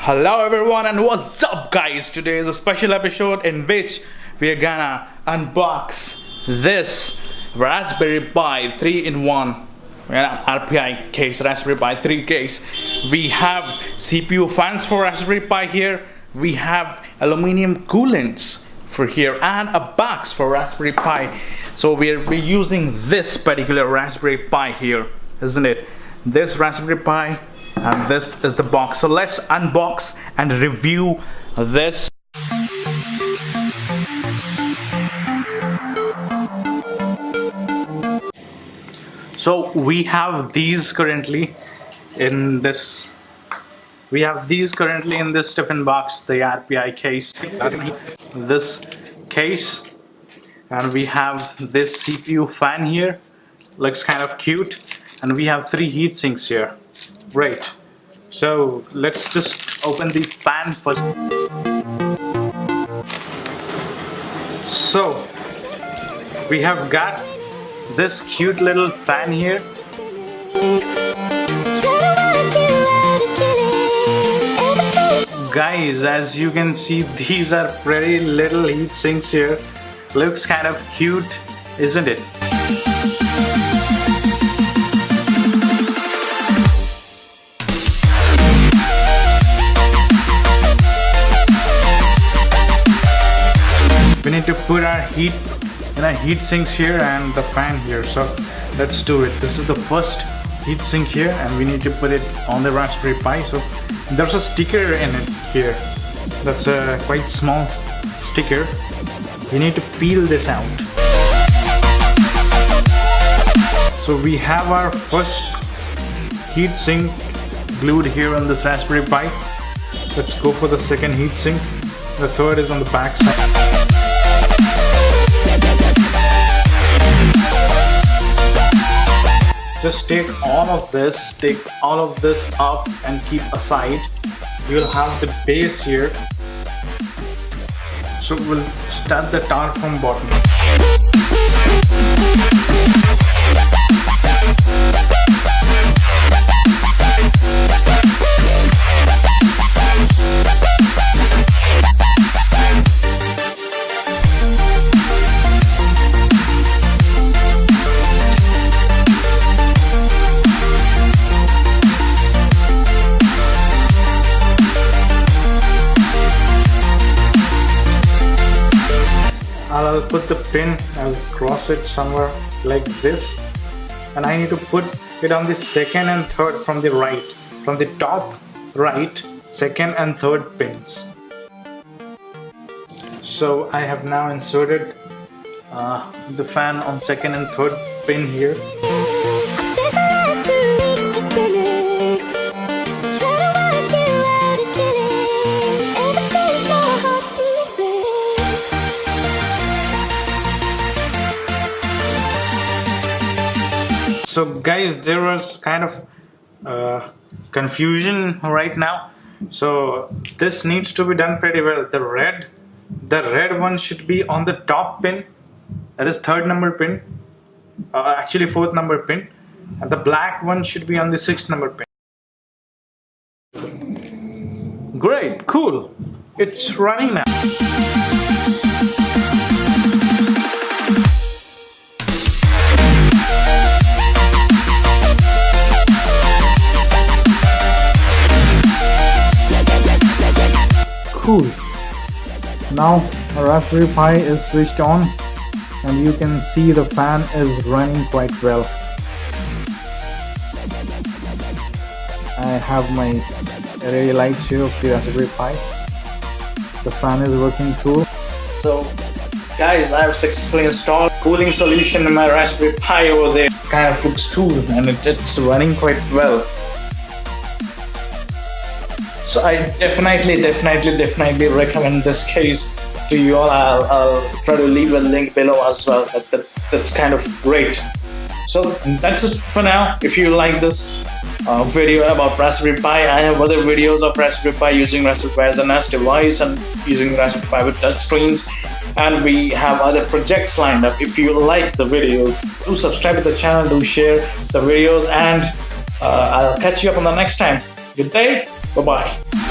Hello everyone and what's up guys. Today is a special episode in which we are gonna unbox this Raspberry Pi 3-in-1 RPI case, Raspberry Pi 3 case. We have CPU fans for Raspberry Pi here, we have aluminium coolants for here, and a box for Raspberry Pi. So we're using this particular Raspberry Pi here, isn't it? This Raspberry Pi, and this is the box. So let's unbox and review this. So we have these currently in this. We have these currently in this Tiffin box, the RPI case. This case, and we have this CPU fan here. Looks kind of cute, and we have 3 heat sinks here. Great. So let's just open the fan first. So we have got this cute little fan here. Guys, as you can see, these are pretty little heat sinks here. Looks kind of cute, isn't it? We need to put our heat sinks here and the fan here. So let's do it. This is the first heat sink here, and we need to put it on the Raspberry Pi. So there's a sticker in it here. That's a quite small sticker. We need to peel this out. So we have our first heat sink glued here on this Raspberry Pi. Let's go for the second heat sink. The third is on the back side. Just take all of this up and keep aside. You'll have the base here. So we'll start the tower from bottom. I'll put the pin, I'll cross it somewhere like this, and I need to put it on the second and third from the right, from the top right, second and third pins. So I have now inserted the fan on second and third pin here. So guys, there was kind of confusion right now. So this needs to be done pretty well. The red one should be on the top pin, that is 3rd number pin, actually 4th number pin, and the black one should be on the 6th number pin. Great, cool, it's running now. Cool. Now our Raspberry Pi is switched on, and you can see the fan is running quite well. I have my LED lights here of the Raspberry Pi. The fan is working cool. So guys, I have successfully installed cooling solution in my Raspberry Pi over there. Kind of looks cool, and it's running quite well. So I definitely recommend this case to you all. I'll try to leave a link below as well. That's kind of great. So that's it for now. If you like this video about Raspberry Pi, I have other videos of Raspberry Pi, using Raspberry Pi as a NAS device and using Raspberry Pi with touch screens. And we have other projects lined up. If you like the videos, do subscribe to the channel, do share the videos, and I'll catch you up on the next time. Good day. Bye-bye.